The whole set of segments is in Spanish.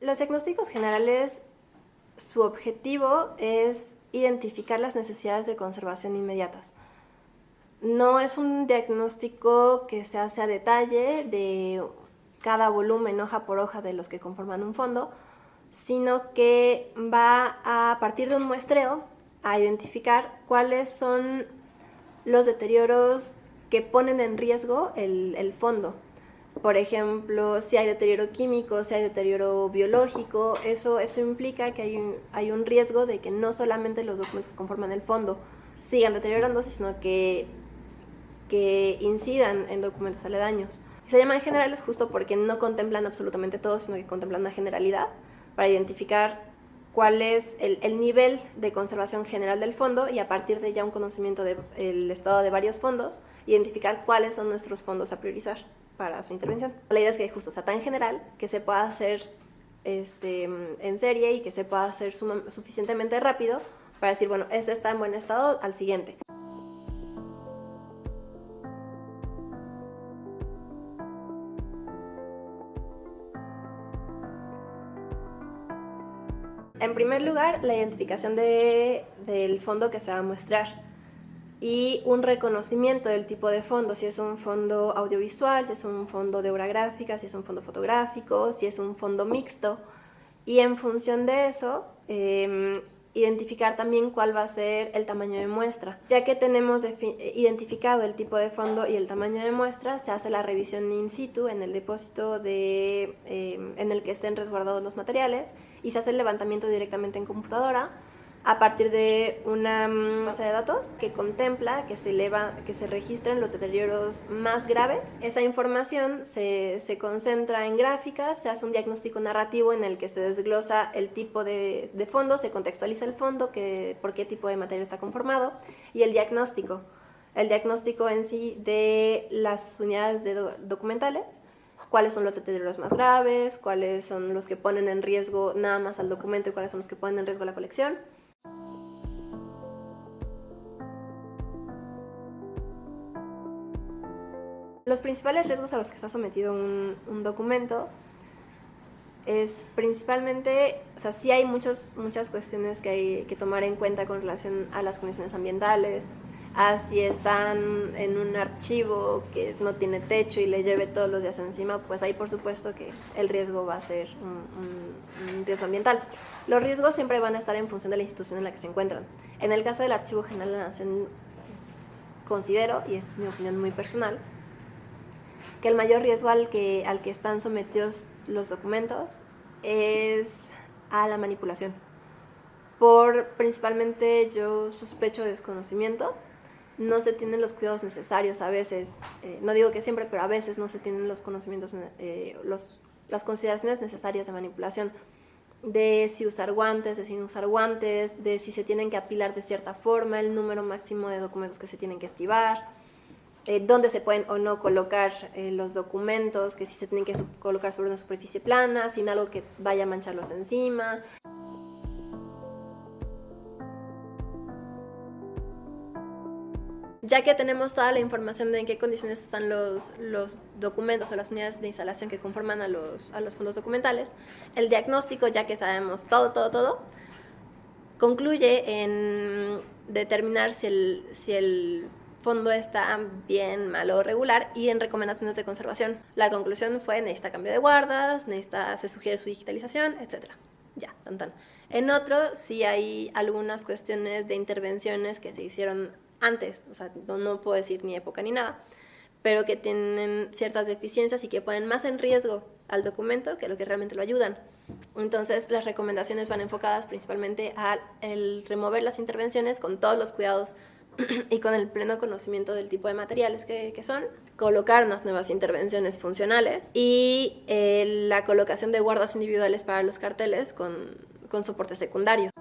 Los diagnósticos generales, su objetivo es identificar las necesidades de conservación inmediatas. No es un diagnóstico que se hace a detalle de cada volumen, hoja por hoja, de los que conforman un fondo, sino que va a partir de un muestreo a identificar cuáles son los deterioros que ponen en riesgo el fondo. Por ejemplo, si hay deterioro químico, si hay deterioro biológico, eso implica que hay un riesgo de que no solamente los documentos que conforman el fondo sigan deteriorándose, sino que incidan en documentos aledaños. Se llaman generales justo porque no contemplan absolutamente todo, sino que contemplan una generalidad para identificar cuál es el nivel de conservación general del fondo y a partir de ya un conocimiento del estado de varios fondos, identificar cuáles son nuestros fondos a priorizar para su intervención. La idea es que justo sea tan general que se pueda hacer en serie y que se pueda hacer suficientemente rápido para decir, bueno, este está en buen estado, al siguiente. En primer lugar, la identificación del fondo que se va a muestrar y un reconocimiento del tipo de fondo, si es un fondo audiovisual, si es un fondo de obra gráfica, si es un fondo fotográfico, si es un fondo mixto, y en función de eso, identificar también cuál va a ser el tamaño de muestra. Ya que tenemos identificado el tipo de fondo y el tamaño de muestra, se hace la revisión in situ en el depósito en el que estén resguardados los materiales y se hace el levantamiento directamente en computadora a partir de una base de datos que contempla que se registren los deterioros más graves. Esa información se concentra en gráficas, se hace un diagnóstico narrativo en el que se desglosa el tipo de fondo, se contextualiza el fondo, por qué tipo de material está conformado, y el diagnóstico en sí de las unidades documentales, cuáles son los deterioros más graves, cuáles son los que ponen en riesgo nada más al documento y cuáles son los que ponen en riesgo la colección. Los principales riesgos a los que está sometido un documento es principalmente, o sea, sí hay muchas cuestiones que hay que tomar en cuenta con relación a las condiciones ambientales, a si están en un archivo que no tiene techo y le llueve todos los días encima, pues ahí por supuesto que el riesgo va a ser un riesgo ambiental. Los riesgos siempre van a estar en función de la institución en la que se encuentran. En el caso del Archivo General de la Nación, considero, y esta es mi opinión muy personal, que el mayor riesgo al que están sometidos los documentos es a la manipulación. Principalmente, yo sospecho de desconocimiento, no se tienen los cuidados necesarios a veces, no digo que siempre, pero a veces no se tienen los conocimientos, las consideraciones necesarias de manipulación, de si usar guantes, de si no usar guantes, de si se tienen que apilar de cierta forma, el número máximo de documentos que se tienen que estivar, dónde se pueden o no colocar los documentos, que si se tienen que colocar sobre una superficie plana, sin algo que vaya a mancharlos encima. Ya que tenemos toda la información de en qué condiciones están los documentos o las unidades de instalación que conforman a los fondos documentales, el diagnóstico, ya que sabemos todo, concluye en determinar si el fondo está bien, malo o regular y en recomendaciones de conservación. La conclusión fue: necesita cambio de guardas, se sugiere su digitalización, etc. Ya, tan. En otro, sí hay algunas cuestiones de intervenciones que se hicieron antes, o sea, no puedo decir ni época ni nada, pero que tienen ciertas deficiencias y que ponen más en riesgo al documento que lo que realmente lo ayudan. Entonces, las recomendaciones van enfocadas principalmente a el remover las intervenciones con todos los cuidados y con el pleno conocimiento del tipo de materiales que son, colocar unas nuevas intervenciones funcionales y la colocación de guardas individuales para los carteles con soporte secundario.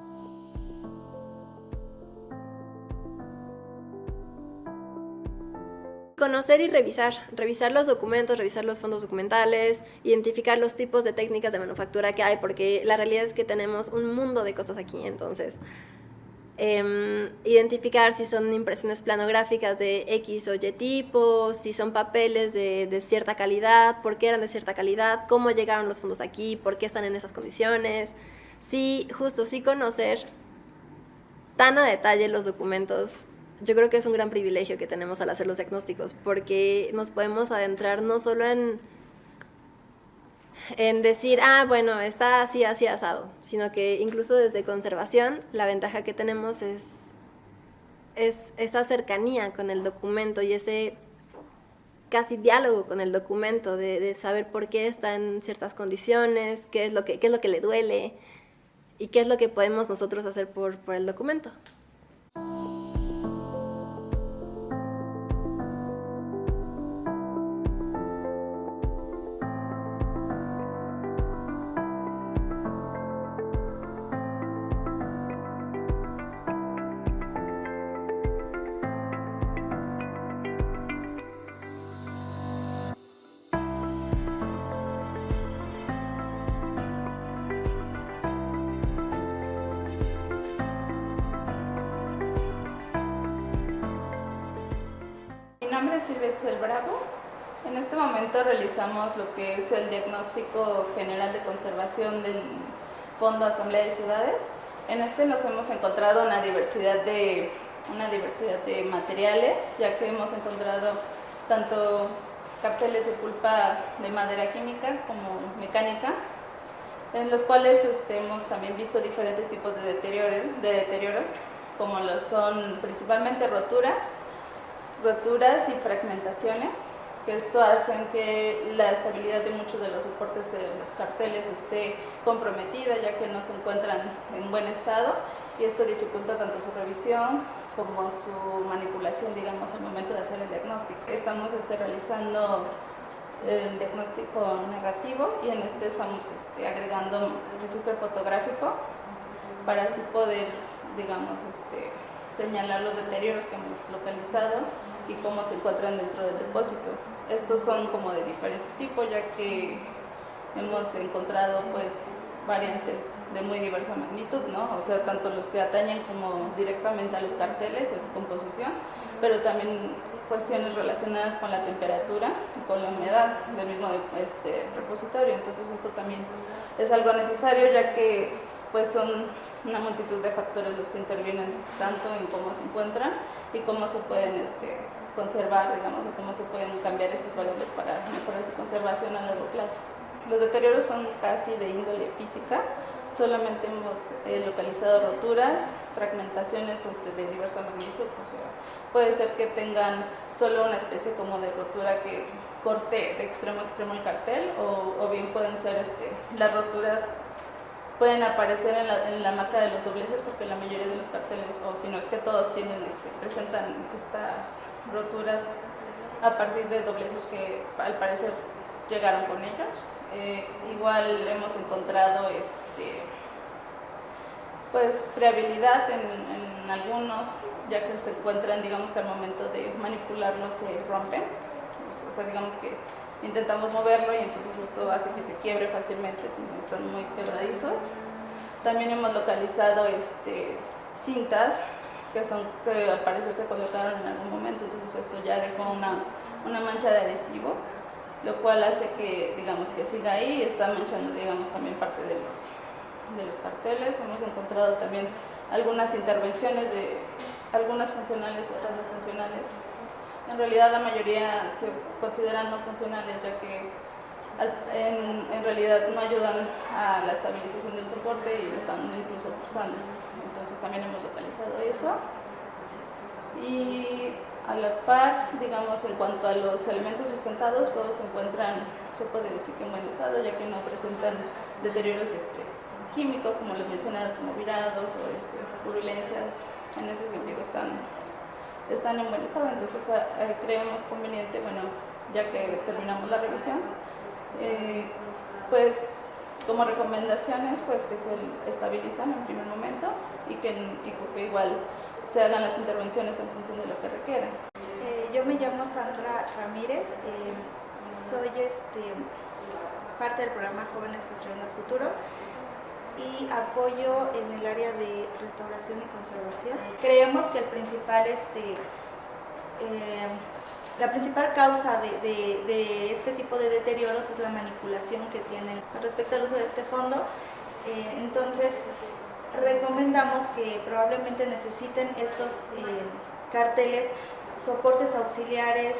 Conocer y revisar los documentos, revisar los fondos documentales, identificar los tipos de técnicas de manufactura que hay, porque la realidad es que tenemos un mundo de cosas aquí, entonces Identificar si son impresiones planográficas de X o Y tipo, si son papeles de cierta calidad, por qué eran de cierta calidad, cómo llegaron los fondos aquí, por qué están en esas condiciones. Sí, justo, sí conocer tan a detalle los documentos. Yo creo que es un gran privilegio que tenemos al hacer los diagnósticos, porque nos podemos adentrar no solo en decir, bueno, está así, así asado, sino que incluso desde conservación la ventaja que tenemos es esa cercanía con el documento y ese casi diálogo con el documento, de saber por qué está en ciertas condiciones, qué es lo que le duele y qué es lo que podemos nosotros hacer por el documento. Mi nombre es Silvia Excel Bravo. En este momento realizamos lo que es el diagnóstico general de conservación del Fondo Asamblea de Ciudades. En este nos hemos encontrado una diversidad de materiales, ya que hemos encontrado tanto carteles de pulpa de madera química como mecánica, en los cuales hemos también visto diferentes tipos de deterioros, como lo son principalmente roturas y fragmentaciones, que esto hacen que la estabilidad de muchos de los soportes de los carteles esté comprometida, ya que no se encuentran en buen estado, y esto dificulta tanto su revisión como su manipulación, digamos, al momento de hacer el diagnóstico. Estamos realizando el diagnóstico narrativo y en este estamos agregando registro fotográfico para así poder, digamos, señalar los deterioros que hemos localizado y cómo se encuentran dentro del depósito. Estos son como de diferentes tipos, ya que hemos encontrado pues variantes de muy diversa magnitud, ¿no? O sea, tanto los que atañen como directamente a los carteles y a su composición, pero también cuestiones relacionadas con la temperatura y con la humedad del mismo repositorio. Entonces esto también es algo necesario, ya que pues son una multitud de factores los que intervienen tanto en cómo se encuentran y cómo se pueden conservar, digamos, o cómo se pueden cambiar estos valores para mejorar su conservación a largo plazo. Los deterioros son casi de índole física, solamente hemos localizado roturas, fragmentaciones de diversa magnitud, o sea, puede ser que tengan solo una especie como de rotura que corte de extremo a extremo el cartel, o bien pueden ser las roturas pueden aparecer en la marca de los dobleces, porque la mayoría de los carteles, o si no es que todos presentan estas roturas a partir de dobleces que al parecer llegaron con ellos. Igual hemos encontrado pues friabilidad en algunos, ya que se encuentran, digamos, que al momento de manipularlos se rompen, o sea, digamos que intentamos moverlo y entonces esto hace que se quiebre fácilmente, están muy quebradizos. También hemos localizado cintas que al parecer se colocaron en algún momento, entonces esto ya dejó una mancha de adhesivo, lo cual hace que, digamos, que siga ahí y está manchando, digamos, también parte de los carteles. Hemos encontrado también algunas intervenciones de algunas funcionales, otras no funcionales. En realidad la mayoría se consideran no funcionales, ya que en realidad no ayudan a la estabilización del soporte y lo están incluso forzando. Entonces también hemos localizado eso. Y a la par, digamos, en cuanto a los elementos sustentados, todos se encuentran, se puede decir que en buen estado, ya que no presentan deterioros químicos, como les mencionas, como virados o purulencias. En ese sentido están en buen estado. Entonces creemos conveniente, bueno, ya que terminamos la revisión, pues como recomendaciones, pues que se estabilizan en primer momento y que igual se hagan las intervenciones en función de lo que requieran. Yo me llamo Sandra Ramírez, soy parte del programa Jóvenes Construyendo el Futuro. y apoyo en el área de restauración y conservación. Creemos que la principal causa de este tipo de deterioros es la manipulación que tienen respecto al uso de este fondo. Entonces, recomendamos que probablemente necesiten estos carteles, soportes auxiliares,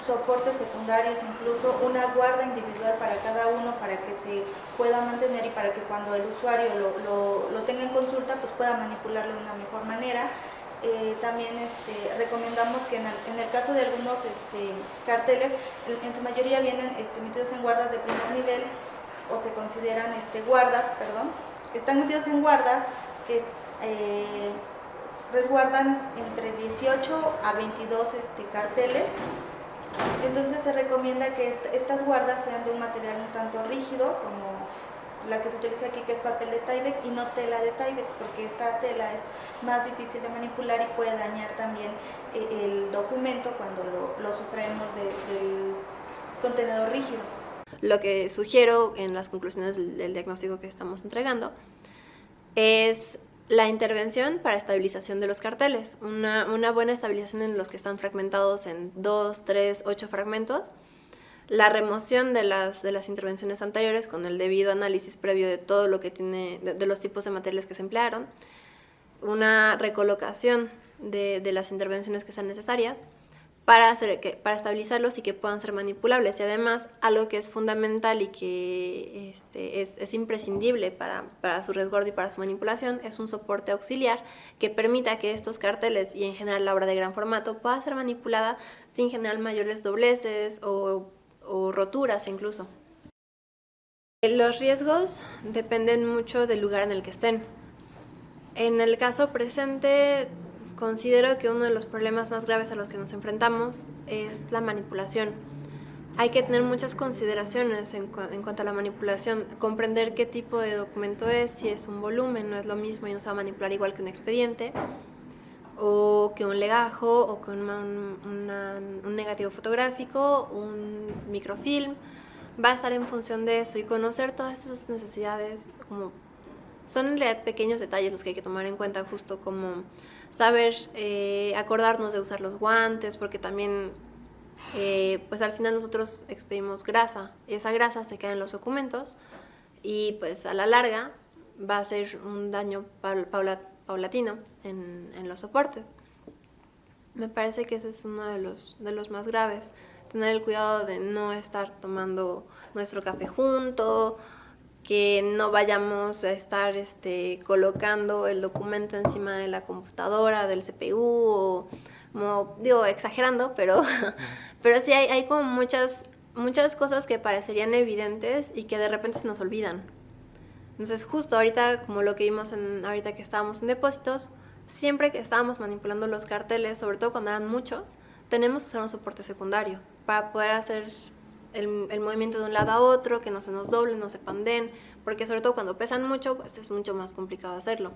soportes secundarios, incluso una guarda individual para cada uno para que se pueda mantener y para que cuando el usuario lo tenga en consulta pues pueda manipularlo de una mejor manera. También recomendamos que en el caso de algunos carteles, en su mayoría vienen metidos en guardas de primer nivel o se consideran guardas, perdón, están metidos en guardas que resguardan entre 18 a 22 carteles. Entonces se recomienda que estas guardas sean de un material un tanto rígido, como la que se utiliza aquí, que es papel de Tyvek, y no tela de Tyvek, porque esta tela es más difícil de manipular y puede dañar también el documento cuando lo sustraemos del contenedor rígido. Lo que sugiero en las conclusiones del diagnóstico que estamos entregando es la intervención para estabilización de los carteles, una buena estabilización en los que están fragmentados en 2, 3, 8 fragmentos, la remoción de las intervenciones anteriores con el debido análisis previo de todo lo que tiene, de los tipos de materiales que se emplearon, una recolocación de las intervenciones que sean necesarias para estabilizarlos y que puedan ser manipulables. Y además, algo que es fundamental y que es imprescindible para su resguardo y para su manipulación es un soporte auxiliar que permita que estos carteles y en general la obra de gran formato pueda ser manipulada sin generar mayores dobleces o roturas incluso. Los riesgos dependen mucho del lugar en el que estén. En el caso presente, considero que uno de los problemas más graves a los que nos enfrentamos es la manipulación. Hay que tener muchas consideraciones en cuanto a la manipulación, comprender qué tipo de documento es, si es un volumen, no es lo mismo y no se va a manipular igual que un expediente, o que un legajo, o que un negativo fotográfico, un microfilm. Va a estar en función de eso y conocer todas esas necesidades como son en realidad pequeños detalles los que hay que tomar en cuenta, justo como saber acordarnos de usar los guantes, porque también pues al final nosotros expedimos grasa y esa grasa se queda en los documentos y pues a la larga va a ser un daño paulatino en los soportes. Me parece que ese es uno de los más graves, tener el cuidado de no estar tomando nuestro café junto, que no vayamos a estar colocando el documento encima de la computadora, del CPU, o, como digo, exagerando, pero sí hay como muchas cosas que parecerían evidentes y que de repente se nos olvidan. Entonces justo ahorita, como lo que vimos ahorita que estábamos en depósitos, siempre que estábamos manipulando los carteles, sobre todo cuando eran muchos, tenemos que usar un soporte secundario para poder hacer el movimiento de un lado a otro, que no se nos doblen, no se panden, porque sobre todo cuando pesan mucho, pues es mucho más complicado hacerlo.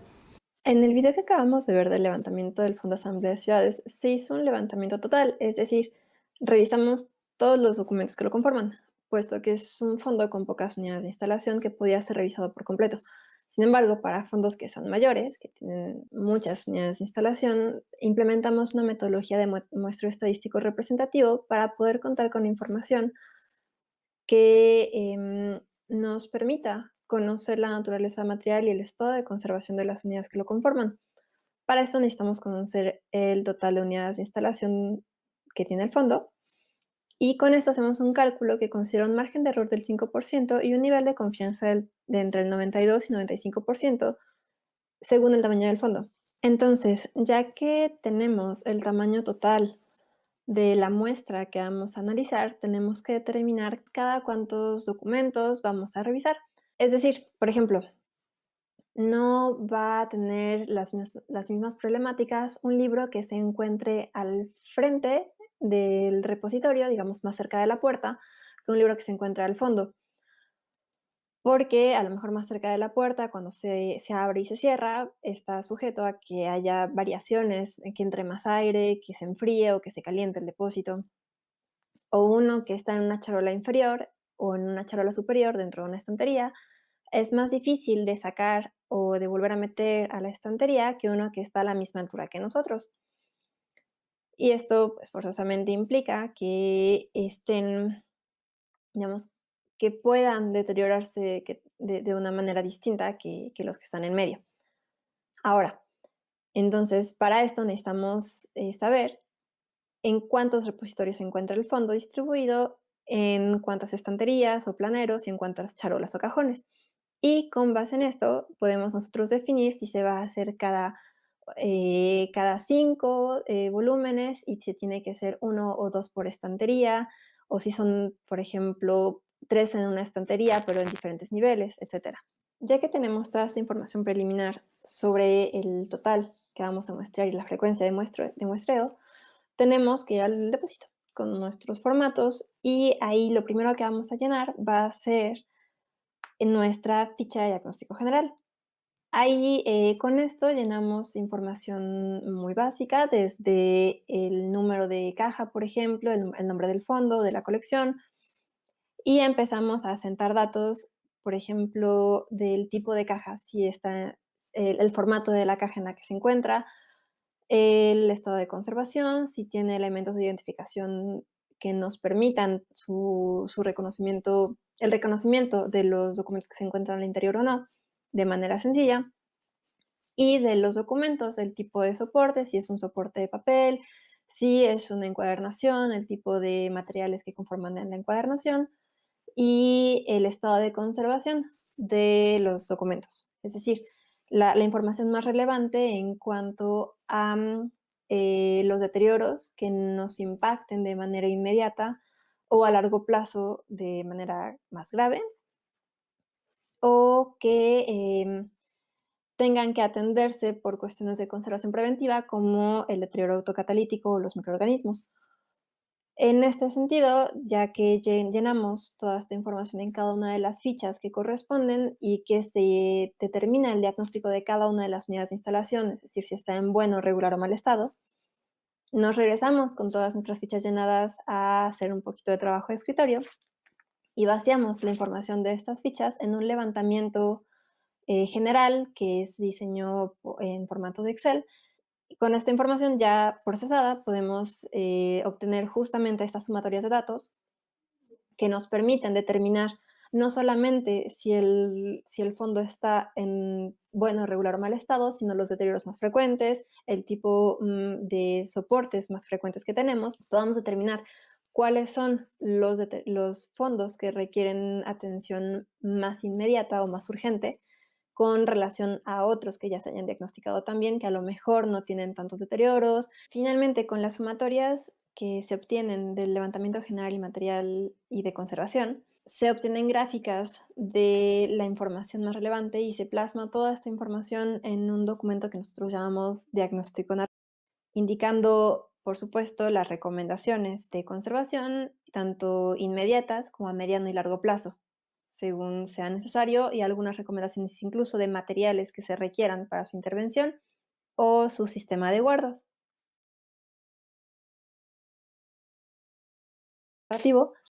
En el video que acabamos de ver del levantamiento del Fondo Asamblea de Ciudades, se hizo un levantamiento total, es decir, revisamos todos los documentos que lo conforman, puesto que es un fondo con pocas unidades de instalación que podía ser revisado por completo. Sin embargo, para fondos que son mayores, que tienen muchas unidades de instalación, implementamos una metodología de muestreo estadístico representativo para poder contar con información que nos permita conocer la naturaleza material y el estado de conservación de las unidades que lo conforman. Para esto necesitamos conocer el total de unidades de instalación que tiene el fondo y con esto hacemos un cálculo que considera un margen de error del 5% y un nivel de confianza de entre el 92 y 95% según el tamaño del fondo. Entonces, ya que tenemos el tamaño total de la muestra que vamos a analizar, tenemos que determinar cada cuántos documentos vamos a revisar. Es decir, por ejemplo, no va a tener las mismas problemáticas un libro que se encuentre al frente del repositorio, digamos más cerca de la puerta, que un libro que se encuentra al fondo. Porque a lo mejor más cerca de la puerta, cuando se abre y se cierra, está sujeto a que haya variaciones, que entre más aire, que se enfríe o que se caliente el depósito. O uno que está en una charola inferior o en una charola superior dentro de una estantería, es más difícil de sacar o de volver a meter a la estantería que uno que está a la misma altura que nosotros. Y esto, pues, forzosamente implica que estén, digamos, que puedan deteriorarse de una manera distinta que los que están en medio. Ahora, entonces, para esto necesitamos saber en cuántos repositorios se encuentra el fondo distribuido, en cuántas estanterías o planeros y en cuántas charolas o cajones. Y con base en esto podemos nosotros definir si se va a hacer cada 5 volúmenes y si tiene que ser 1 o 2 por estantería, o si son, por ejemplo, 3 en una estantería, pero en diferentes niveles, etcétera. Ya que tenemos toda esta información preliminar sobre el total que vamos a muestrear y la frecuencia de muestreo, tenemos que ir al depósito con nuestros formatos y ahí lo primero que vamos a llenar va a ser en nuestra ficha de diagnóstico general. Ahí con esto llenamos información muy básica, desde el número de caja, por ejemplo, el nombre del fondo, de la colección, y empezamos a sentar datos, por ejemplo, del tipo de caja, si está el formato de la caja en la que se encuentra, el estado de conservación, si tiene elementos de identificación que nos permitan su reconocimiento, el reconocimiento de los documentos que se encuentran al interior o no, de manera sencilla, y de los documentos, el tipo de soporte, si es un soporte de papel, si es una encuadernación, el tipo de materiales que conforman la encuadernación y el estado de conservación de los documentos. Es decir, la información más relevante en cuanto a los deterioros que nos impacten de manera inmediata o a largo plazo de manera más grave o que tengan que atenderse por cuestiones de conservación preventiva como el deterioro autocatalítico o los microorganismos. En este sentido, ya que llenamos toda esta información en cada una de las fichas que corresponden y que se determina el diagnóstico de cada una de las unidades de instalación, es decir, si está en bueno, regular o mal estado, nos regresamos con todas nuestras fichas llenadas a hacer un poquito de trabajo de escritorio y vaciamos la información de estas fichas en un levantamiento general que es diseño en formato de Excel. Y con esta información ya procesada podemos obtener justamente estas sumatorias de datos que nos permiten determinar no solamente si el fondo está en bueno, regular o mal estado, sino los deterioros más frecuentes, el tipo de soportes más frecuentes que tenemos. Podamos determinar cuáles son los fondos que requieren atención más inmediata o más urgente con relación a otros que ya se hayan diagnosticado también, que a lo mejor no tienen tantos deterioros. Finalmente, con las sumatorias que se obtienen del levantamiento general y material y de conservación, se obtienen gráficas de la información más relevante y se plasma toda esta información en un documento que nosotros llamamos diagnóstico narrativo, indicando, por supuesto, las recomendaciones de conservación, tanto inmediatas como a mediano y largo plazo, según sea necesario, y algunas recomendaciones incluso de materiales que se requieran para su intervención o su sistema de guardas.